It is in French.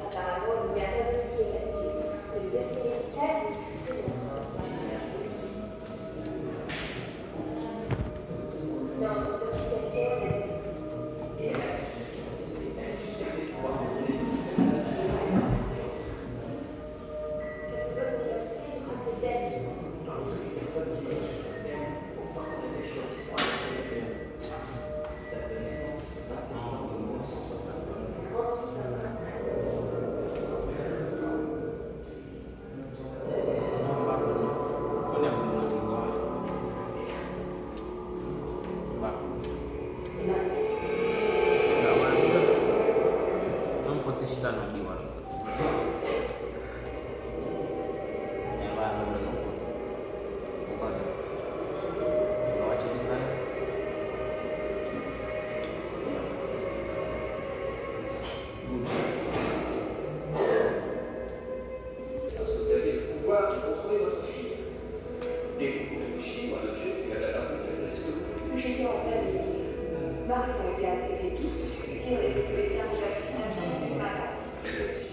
Apparemment, il n'y a pas de dossier là-dessus. C'est le dossier médical qui est non, l'autorisation, j'étais en famille. Marc a été intégré tous, je peux dire, les serges de vaccination, voilà.